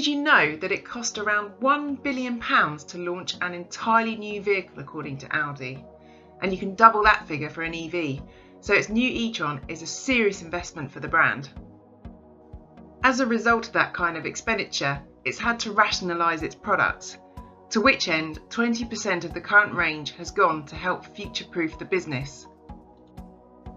did you know that it cost around £1 billion to launch an entirely new vehicle according to Audi? And you can double that figure for an EV, so its new e-tron is a serious investment for the brand. As a result of that kind of expenditure, it's had to rationalise its products, to which end 20% of the current range has gone to help future-proof the business.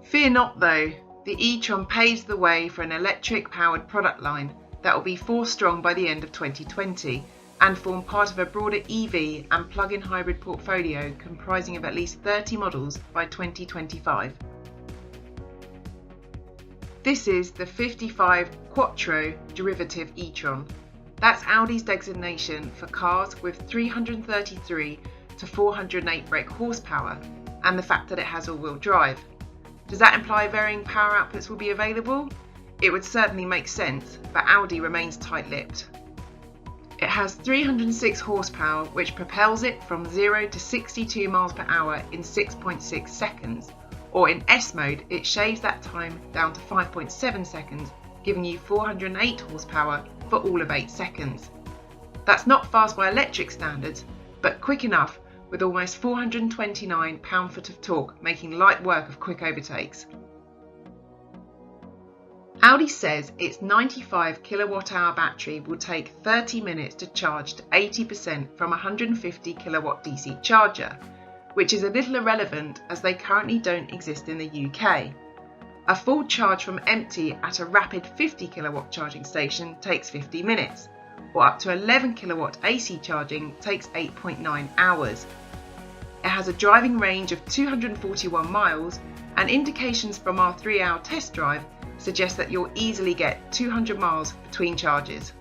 Fear not though, the e-tron paves the way for an electric-powered product line that will be 4 strong by the end of 2020 and form part of a broader EV and plug-in hybrid portfolio comprising of at least 30 models by 2025. This is the 55 Quattro derivative e-tron. That's Audi's designation for cars with 333 to 408 brake horsepower and the fact that it has all-wheel drive. Does that imply varying power outputs will be available? It would certainly make sense, but Audi remains tight-lipped. It has 306 horsepower, which propels it from 0 to 62 miles per hour in 6.6 seconds, or in S mode, it shaves that time down to 5.7 seconds, giving you 408 horsepower for all of 8 seconds. That's not fast by electric standards, but quick enough with almost 429 pound-foot of torque, making light work of quick overtakes. Audi says its 95 kilowatt-hour battery will take 30 minutes to charge to 80% from a 150 kilowatt DC charger, which is a little irrelevant as they currently don't exist in the UK. A full charge from empty at a rapid 50 kilowatt charging station takes 50 minutes, or up to 11 kilowatt AC charging takes 8.9 hours. It has a driving range of 241 miles, and indications from our 3-hour test drive suggest that you'll easily get 200 miles between charges.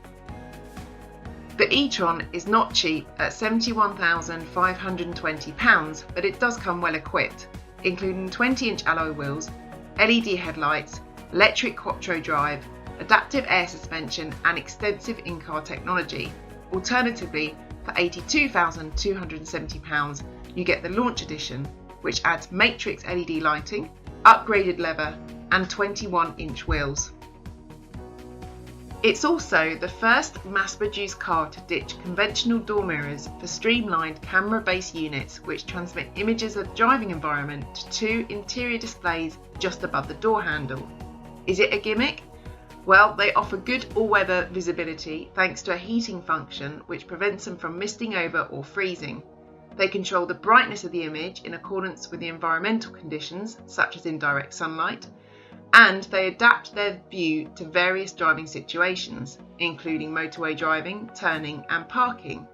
The e-tron is not cheap at £71,520, but it does come well equipped, including 20-inch alloy wheels, LED headlights, electric quattro drive, adaptive air suspension and extensive in-car technology. Alternatively, for £82,270, you get the Launch Edition, which adds matrix LED lighting, upgraded leather and 21-inch wheels. It's also the first mass-produced car to ditch conventional door mirrors for streamlined camera-based units which transmit images of the driving environment to 2 interior displays just above the door handle. Is it a gimmick? Well, they offer good all-weather visibility thanks to a heating function which prevents them from misting over or freezing. They control the brightness of the image in accordance with the environmental conditions, such as indirect sunlight, and they adapt their view to various driving situations, including motorway driving, turning and parking.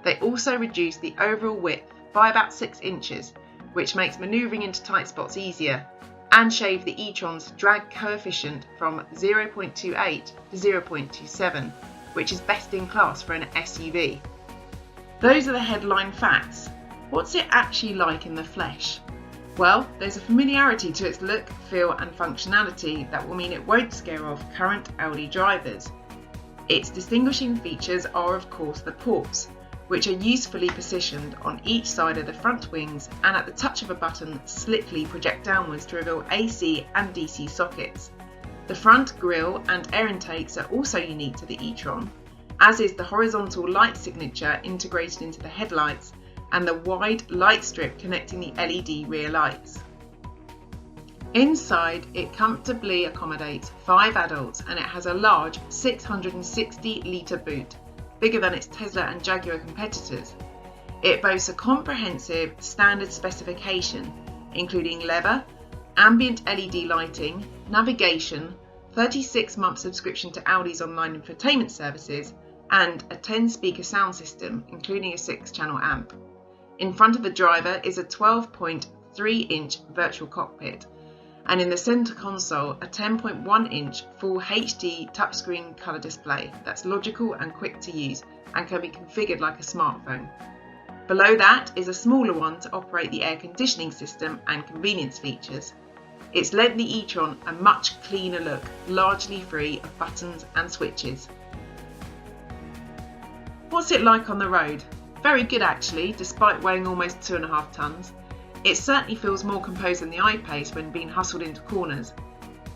They also reduce the overall width by about 6 inches, which makes manoeuvring into tight spots easier, and shave the e-tron's drag coefficient from 0.28 to 0.27, which is best in class for an SUV. Those are the headline facts. What's it actually like in the flesh? Well, there's a familiarity to its look, feel and functionality that will mean it won't scare off current Audi drivers. Its distinguishing features are of course the ports, which are usefully positioned on each side of the front wings and at the touch of a button slickly project downwards to reveal AC and DC sockets. The front grille and air intakes are also unique to the e-tron, as is the horizontal light signature integrated into the headlights and the wide light strip connecting the LED rear lights. Inside, it comfortably accommodates 5 adults and it has a large 660-litre boot, bigger than its Tesla and Jaguar competitors. It boasts a comprehensive standard specification, including leather, ambient LED lighting, navigation, 36-month subscription to Audi's online infotainment services, and a 10-speaker sound system, including a 6-channel amp. In front of the driver is a 12.3-inch virtual cockpit, and in the centre console a 10.1-inch full HD touchscreen colour display that's logical and quick to use and can be configured like a smartphone. Below that is a smaller one to operate the air conditioning system and convenience features. It's lent the e-tron a much cleaner look, largely free of buttons and switches. What's it like on the road? Very good actually, despite weighing almost 2.5 tonnes. It certainly feels more composed than the I-Pace when being hustled into corners.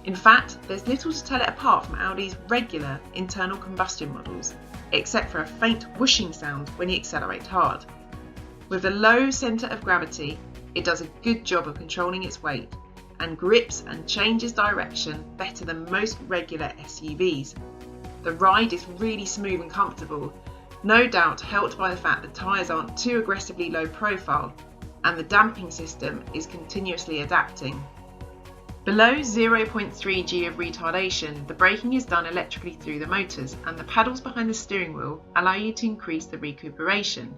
In fact, there's little to tell it apart from Audi's regular internal combustion models. except for a faint whooshing sound when you accelerate hard. With a low centre of gravity, it does a good job of controlling its weight and grips and changes direction better than most regular SUVs. The ride is really smooth and comfortable, no doubt helped by the fact the tyres aren't too aggressively low profile and the damping system is continuously adapting. Below 0.3 G of retardation, the braking is done electrically through the motors and the paddles behind the steering wheel allow you to increase the recuperation.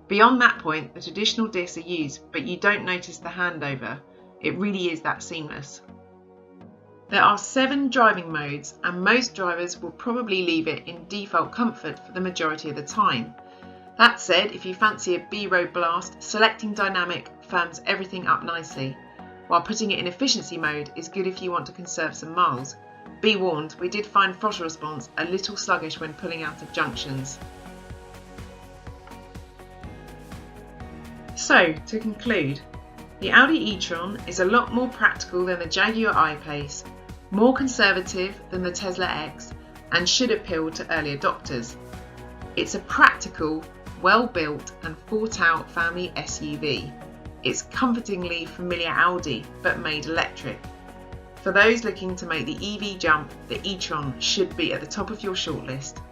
Beyond that point, the traditional discs are used, but you don't notice the handover. It really is that seamless. There are 7 driving modes and most drivers will probably leave it in default comfort for the majority of the time. That said, if you fancy a B-road blast, selecting dynamic firms everything up nicely, while putting it in efficiency mode is good if you want to conserve some miles. Be warned, we did find throttle response a little sluggish when pulling out of junctions. So, to conclude, the Audi E-Tron is a lot more practical than the Jaguar I-Pace, more conservative than the Tesla X, and should appeal to early adopters. It's a practical, well-built and thought-out family SUV. It's comfortingly familiar Audi, but made electric. For those looking to make the EV jump, the E-Tron should be at the top of your shortlist.